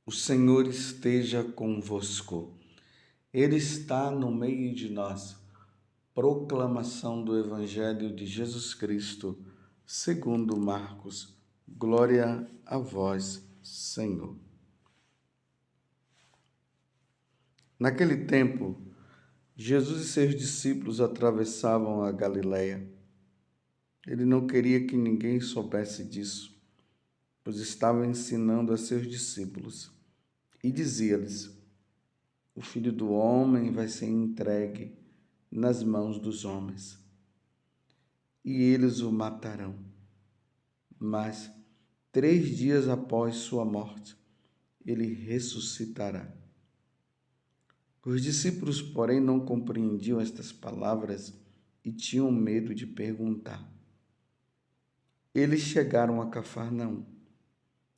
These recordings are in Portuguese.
O Senhor esteja convosco. Ele está no meio de nós. Proclamação do Evangelho de Jesus Cristo, segundo Marcos. Glória a vós, Senhor. Naquele tempo, Jesus e seus discípulos atravessavam a Galileia. Ele não queria que ninguém soubesse disso, pois estava ensinando a seus discípulos. E dizia-lhes: o Filho do Homem vai ser entregue nas mãos dos homens, e eles o matarão. Mas 3 dias após sua morte, ele ressuscitará. Os discípulos, porém, não compreendiam estas palavras e tinham medo de perguntar. Eles chegaram a Cafarnaum.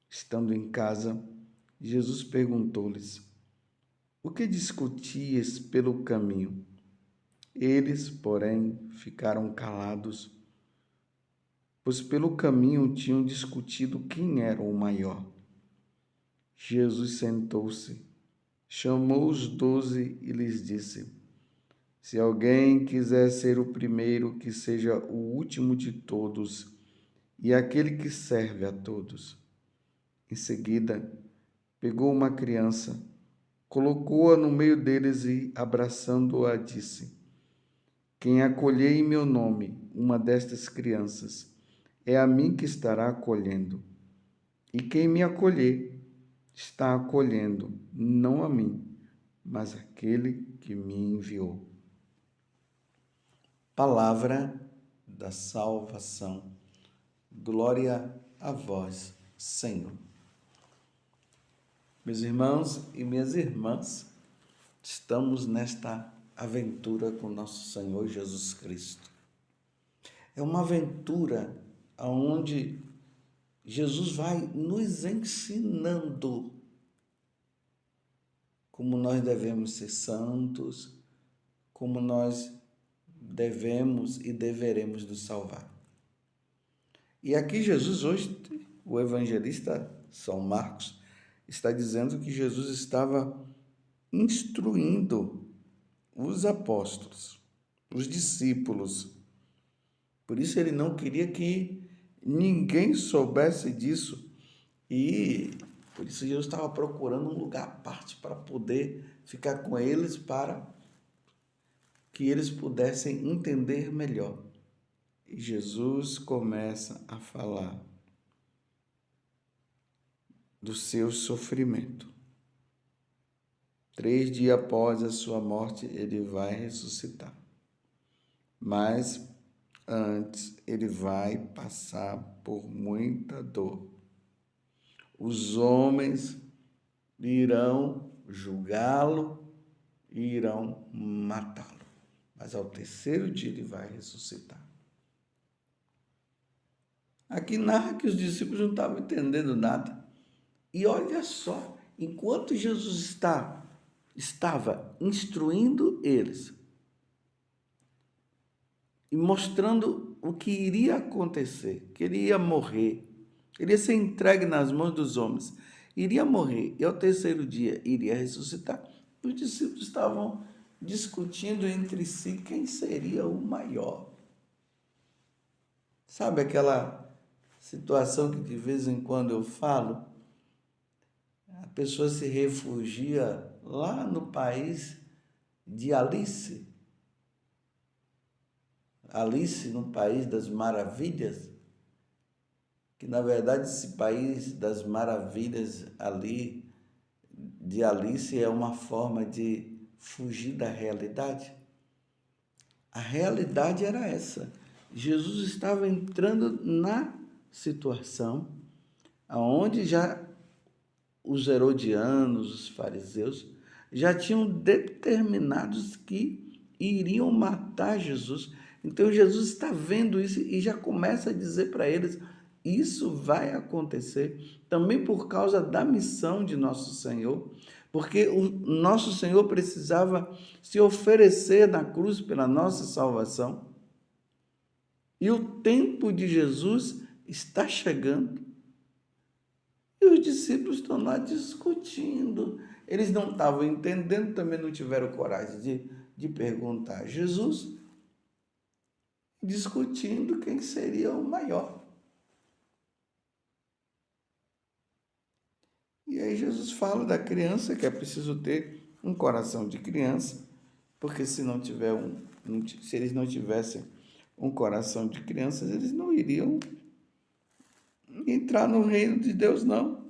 Estando em casa, Jesus perguntou-lhes: o que discutias pelo caminho? Eles, porém, ficaram calados, pois pelo caminho tinham discutido quem era o maior. Jesus sentou-se, chamou os 12 e lhes disse: se alguém quiser ser o primeiro, que seja o último de todos e aquele que serve a todos. Em seguida, pegou uma criança, colocou-a no meio deles e, abraçando-a, disse: quem acolher em meu nome uma destas crianças, é a mim que estará acolhendo. E quem me acolher, está acolhendo, não a mim, mas aquele que me enviou. Palavra da salvação. Glória a vós, Senhor. Meus irmãos e minhas irmãs, estamos nesta aventura com nosso Senhor Jesus Cristo. É uma aventura onde Jesus vai nos ensinando como nós devemos ser santos, como nós devemos e deveremos nos salvar. E aqui Jesus hoje, o evangelista São Marcos, está dizendo que Jesus estava instruindo os apóstolos, os discípulos. Por isso ele não queria que ninguém soubesse disso. E por isso Jesus estava procurando um lugar à parte para poder ficar com eles, para que eles pudessem entender melhor. E Jesus começa a falar do seu sofrimento. 3 dias após a sua morte, ele vai ressuscitar. Mas antes, ele vai passar por muita dor. Os homens irão julgá-lo e irão matá-lo. Mas ao 3º dia ele vai ressuscitar. Aqui narra que os discípulos não estavam entendendo nada. E olha só, enquanto Jesus estava instruindo eles e mostrando o que iria acontecer, que ele ia morrer, ele ia ser entregue nas mãos dos homens, iria morrer e ao 3º dia iria ressuscitar, os discípulos estavam discutindo entre si quem seria o maior. Sabe aquela situação que de vez em quando eu falo? A pessoa se refugia lá no país de Alice. Alice no País das Maravilhas, que na verdade esse País das Maravilhas ali, de Alice, é uma forma de fugir da realidade. A realidade era essa. Jesus estava entrando na situação onde já os herodianos, os fariseus, já tinham determinados que iriam matar Jesus. Então Jesus está vendo isso e já começa a dizer para eles: isso vai acontecer também por causa da missão de nosso Senhor, porque o nosso Senhor precisava se oferecer na cruz pela nossa salvação. E o tempo de Jesus está chegando. E os discípulos estão lá discutindo. Eles não estavam entendendo, também não tiveram coragem de perguntar a Jesus, discutindo quem seria o maior. E aí Jesus fala da criança, que é preciso ter um coração de criança, porque se eles não tivessem um coração de crianças, eles não iriam entrar no reino de Deus, não.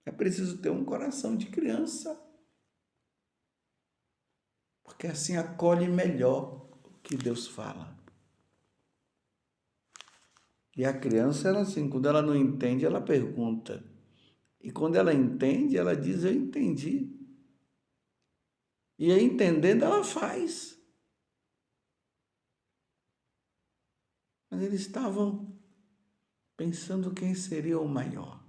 É preciso ter um coração de criança, porque assim acolhe melhor o que Deus fala. E a criança, ela assim, quando ela não entende, ela pergunta. E quando ela entende, ela diz, eu entendi. E aí, entendendo, ela faz. Mas eles estavam pensando quem seria o maior.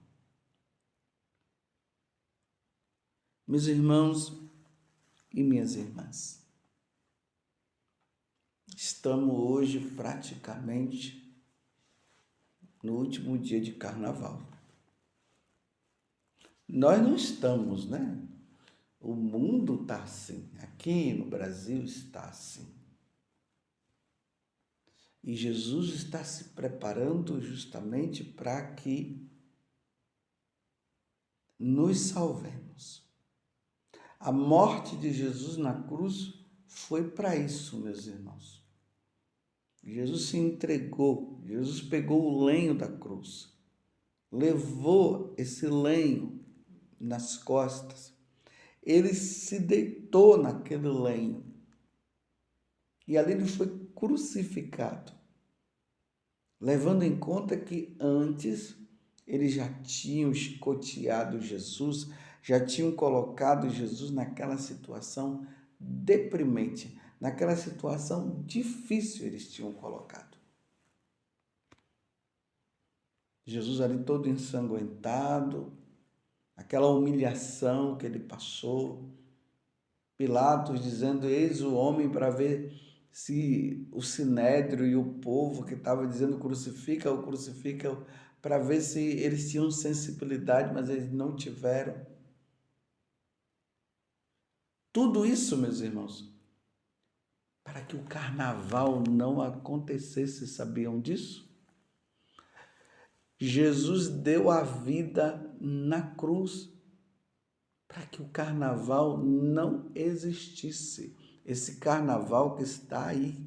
Meus irmãos e minhas irmãs, estamos hoje praticamente no último dia de carnaval. Nós não estamos, né? O mundo está assim. Aqui no Brasil está assim. E Jesus está se preparando justamente para que nos salvemos. A morte de Jesus na cruz foi para isso, meus irmãos. Jesus se entregou, Jesus pegou o lenho da cruz, levou esse lenho nas costas, ele se deitou naquele lenho e ali ele foi crucificado, levando em conta que antes eles já tinham escoteado Jesus, já tinham colocado Jesus naquela situação deprimente, naquela situação difícil eles tinham colocado. Jesus ali todo ensanguentado, aquela humilhação que ele passou, Pilatos dizendo, eis o homem, para ver se o sinédrio e o povo que estava dizendo crucifica-o, crucifica-o, para ver se eles tinham sensibilidade, mas eles não tiveram. Tudo isso, meus irmãos, para que o carnaval não acontecesse, sabiam disso? Jesus deu a vida na cruz para que o carnaval não existisse. Esse carnaval que está aí,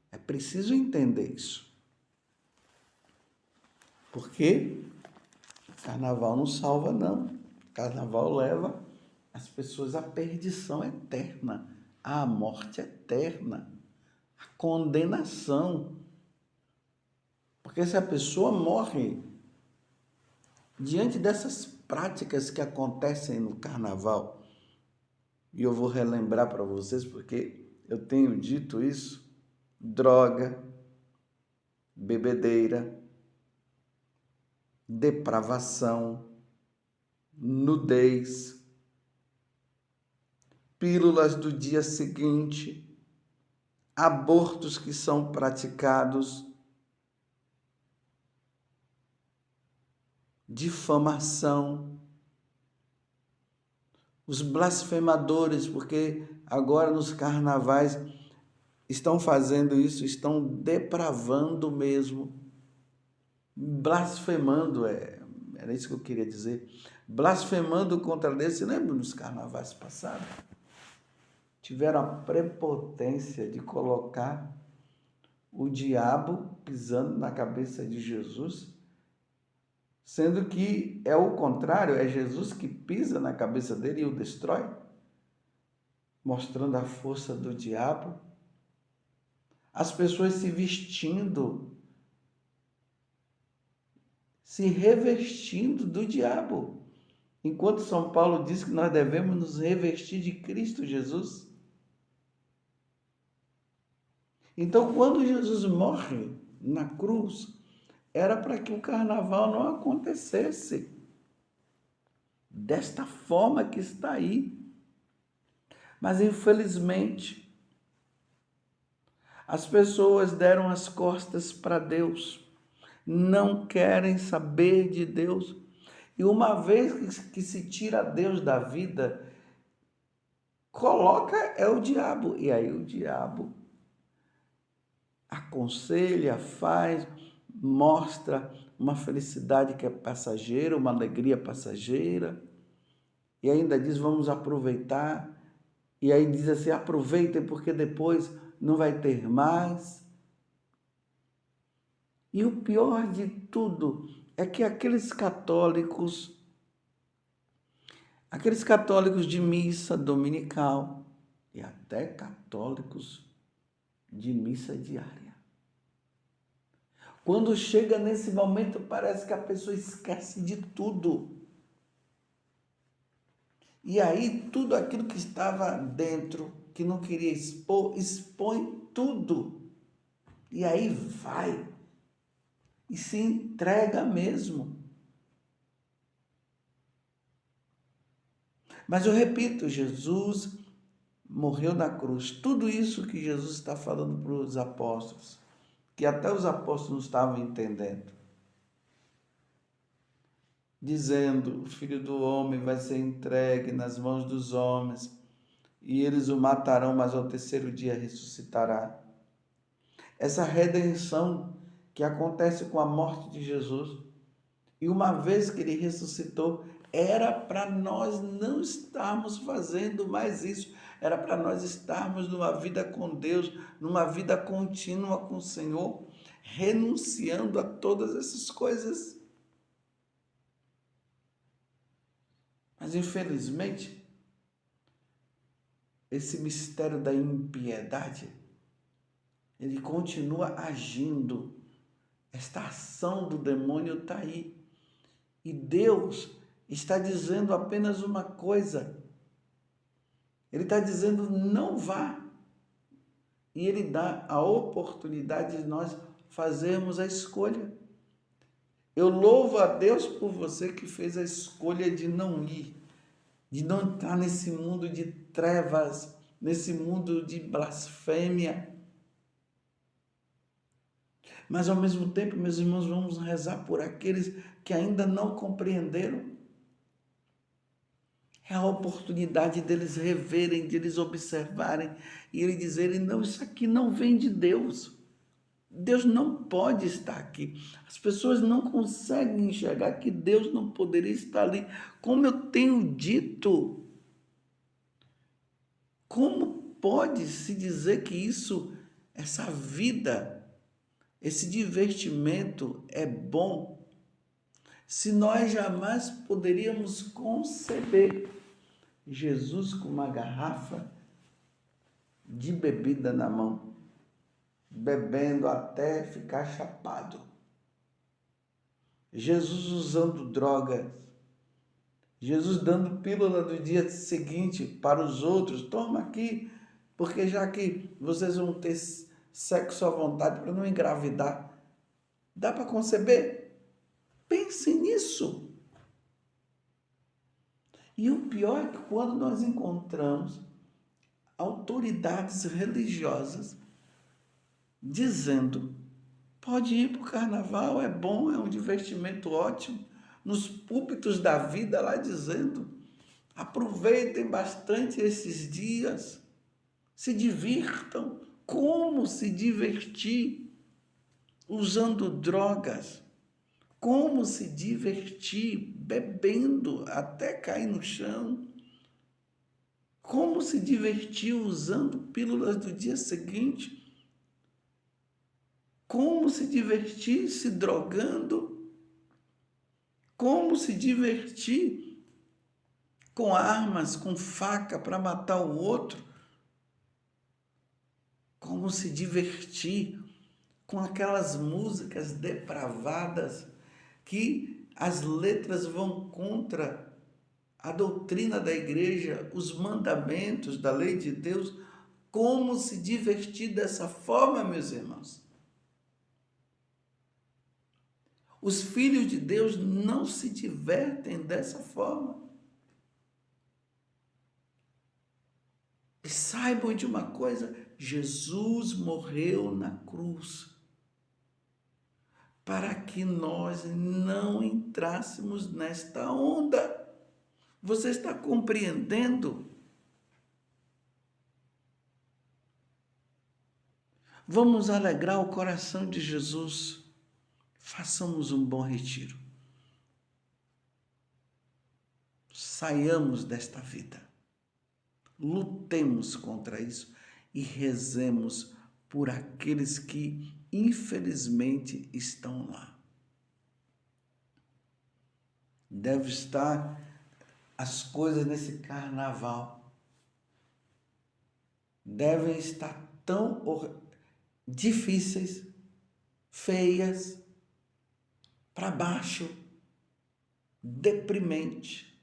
é preciso entender isso. Porque carnaval não salva, não. Carnaval leva as pessoas à perdição eterna, à morte eterna, à condenação. Porque se a pessoa morre diante dessas práticas que acontecem no carnaval, e eu vou relembrar para vocês porque eu tenho dito isso, droga, bebedeira, depravação, nudez, pílulas do dia seguinte, abortos que são praticados, difamação, os blasfemadores, porque agora nos carnavais estão fazendo isso, estão depravando mesmo, blasfemando, era isso que eu queria dizer, blasfemando contra Deus. Você lembra nos carnavais passados? Tiveram a prepotência de colocar o diabo pisando na cabeça de Jesus, sendo que é o contrário, é Jesus que pisa na cabeça dele e o destrói, mostrando a força do diabo. As pessoas se vestindo, se revestindo do diabo, enquanto São Paulo diz que nós devemos nos revestir de Cristo Jesus. Então, quando Jesus morre na cruz, era para que o carnaval não acontecesse desta forma que está aí. Mas, infelizmente, as pessoas deram as costas para Deus, não querem saber de Deus. E uma vez que se tira Deus da vida, coloca é o diabo. E aí o diabo aconselha, faz, mostra uma felicidade que é passageira, uma alegria passageira. E ainda diz, vamos aproveitar. E aí diz assim, aproveitem porque depois não vai ter mais. E o pior de tudo é que aqueles católicos de missa dominical e até católicos de missa diária, quando chega nesse momento parece que a pessoa esquece de tudo. E aí tudo aquilo que estava dentro, que não queria expor, expõe tudo. E aí vai e se entrega mesmo. Mas eu repito, Jesus morreu na cruz. Tudo isso que Jesus está falando para os apóstolos, que até os apóstolos não estavam entendendo. Dizendo, o Filho do Homem vai ser entregue nas mãos dos homens, e eles o matarão, mas ao terceiro dia ressuscitará. Essa redenção que acontece com a morte de Jesus, e uma vez que ele ressuscitou, era para nós não estarmos fazendo mais isso, era para nós estarmos numa vida com Deus, numa vida contínua com o Senhor, renunciando a todas essas coisas. Mas infelizmente, esse mistério da impiedade, ele continua agindo. Esta ação do demônio está aí. E Deus está dizendo apenas uma coisa. Ele está dizendo, não vá. E Ele dá a oportunidade de nós fazermos a escolha. Eu louvo a Deus por você que fez a escolha de não ir, de não entrar nesse mundo de trevas, nesse mundo de blasfêmia. Mas ao mesmo tempo, meus irmãos, vamos rezar por aqueles que ainda não compreenderam. É a oportunidade deles reverem, deles observarem e eles dizerem, não, isso aqui não vem de Deus. Deus não pode estar aqui. As pessoas não conseguem enxergar que Deus não poderia estar ali. Como eu tenho dito, como pode se dizer que isso, essa vida, esse divertimento é bom, se nós jamais poderíamos conceber Jesus com uma garrafa de bebida na mão, bebendo até ficar chapado. Jesus usando drogas, Jesus dando pílula do dia seguinte para os outros, toma aqui, porque já que vocês vão ter sexo à vontade para não engravidar, dá para conceber? Pense nisso. E o pior é que quando nós encontramos autoridades religiosas dizendo, pode ir para o carnaval, é bom, é um divertimento ótimo, nos púlpitos da vida lá dizendo, aproveitem bastante esses dias, se divirtam. Como se divertir usando drogas? Como se divertir bebendo até cair no chão? Como se divertir usando pílulas do dia seguinte? Como se divertir se drogando? Como se divertir com armas, com faca para matar o outro? Como se divertir com aquelas músicas depravadas que as letras vão contra a doutrina da igreja, os mandamentos da lei de Deus? Como se divertir dessa forma, meus irmãos? Os filhos de Deus não se divertem dessa forma. E saibam de uma coisa, Jesus morreu na cruz para que nós não entrássemos nesta onda. Você está compreendendo? Vamos alegrar o coração de Jesus. Façamos um bom retiro. Saiamos desta vida. Lutemos contra isso e rezemos por aqueles que infelizmente estão lá. Deve estar as coisas nesse carnaval. Devem estar tão difíceis, feias, para baixo, deprimente,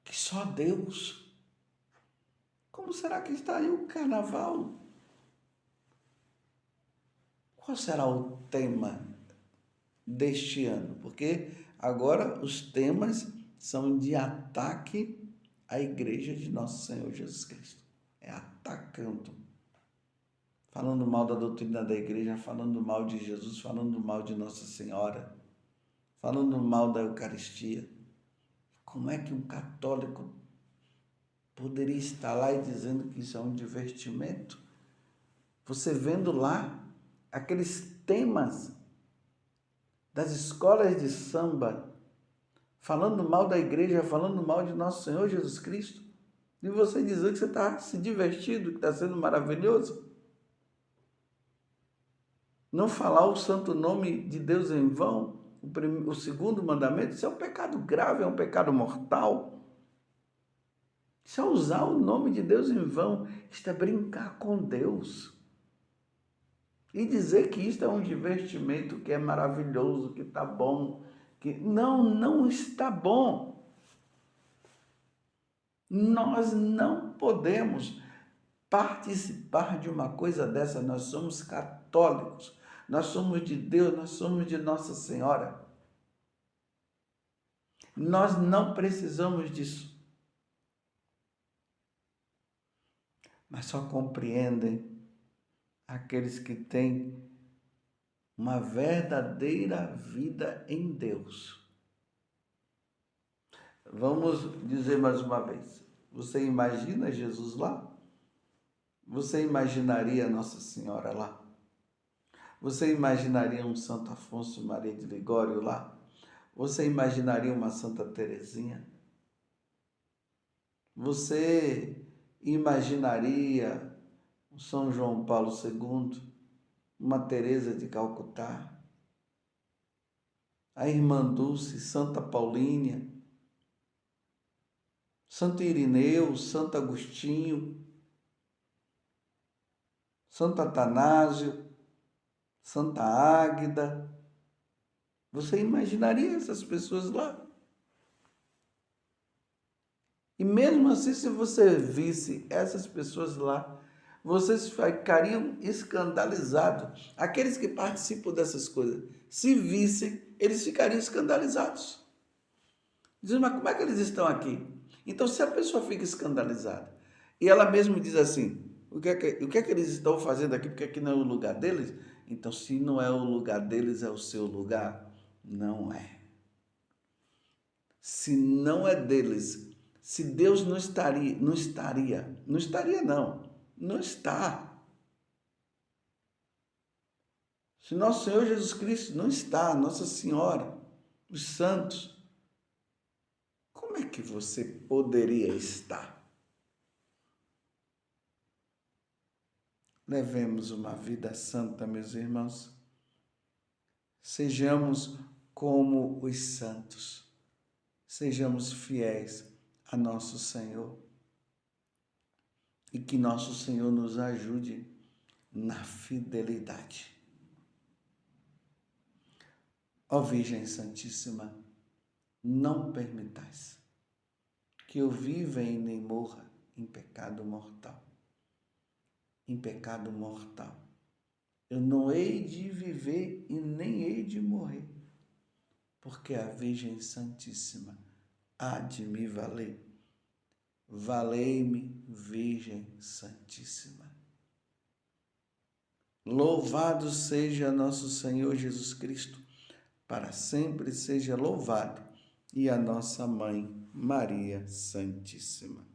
que só Deus. Como será que está aí o carnaval? Qual será o tema deste ano? Porque agora os temas são de ataque à igreja de nosso Senhor Jesus Cristo. É atacando. Falando mal da doutrina da igreja, falando mal de Jesus, falando mal de Nossa Senhora, falando mal da Eucaristia. Como é que um católico poderia estar lá e dizendo que isso é um divertimento? Você vendo lá aqueles temas das escolas de samba, falando mal da igreja, falando mal de nosso Senhor Jesus Cristo, e você dizer que você está se divertindo, que está sendo maravilhoso. Não falar o santo nome de Deus em vão, o segundo mandamento, isso é um pecado grave, é um pecado mortal. Isso é usar o nome de Deus em vão, isto é brincar com Deus. E dizer que isto é um divertimento, que é maravilhoso, que está bom, que não está bom. Nós não podemos participar de uma coisa dessa. Nós somos católicos, nós somos de Deus, nós somos de Nossa Senhora. Nós não precisamos disso. Mas só compreendem aqueles que têm uma verdadeira vida em Deus. Vamos dizer mais uma vez. Você imagina Jesus lá? Você imaginaria Nossa Senhora lá? Você imaginaria um Santo Afonso Maria de Ligório lá? Você imaginaria uma Santa Teresinha? Você imaginaria um São João Paulo II, uma Teresa de Calcutá, a Irmã Dulce, Santa Paulínia, Santo Irineu, Santo Agostinho, Santo Atanásio, Santa Águida? Você imaginaria essas pessoas lá? E mesmo assim, se você visse essas pessoas lá, vocês ficariam escandalizados. Aqueles que participam dessas coisas, se vissem, eles ficariam escandalizados. Dizem, mas como é que eles estão aqui? Então, se a pessoa fica escandalizada e ela mesma diz assim, o que é que eles estão fazendo aqui? Porque aqui não é o lugar deles? Então, se não é o lugar deles, é o seu lugar? Não é. Se não é deles, se Deus não está. Se nosso Senhor Jesus Cristo não está, Nossa Senhora, os santos, como é que você poderia estar? Levemos uma vida santa, meus irmãos. Sejamos como os santos. Sejamos fiéis a nosso Senhor. E que nosso Senhor nos ajude na fidelidade. Ó Virgem Santíssima, não permitais que eu viva e nem morra em pecado mortal. Em pecado mortal. Eu não hei de viver e nem hei de morrer, porque a Virgem Santíssima há de me valer. Valei-me, Virgem Santíssima. Louvado seja nosso Senhor Jesus Cristo, para sempre seja louvado, e a nossa Mãe, Maria Santíssima.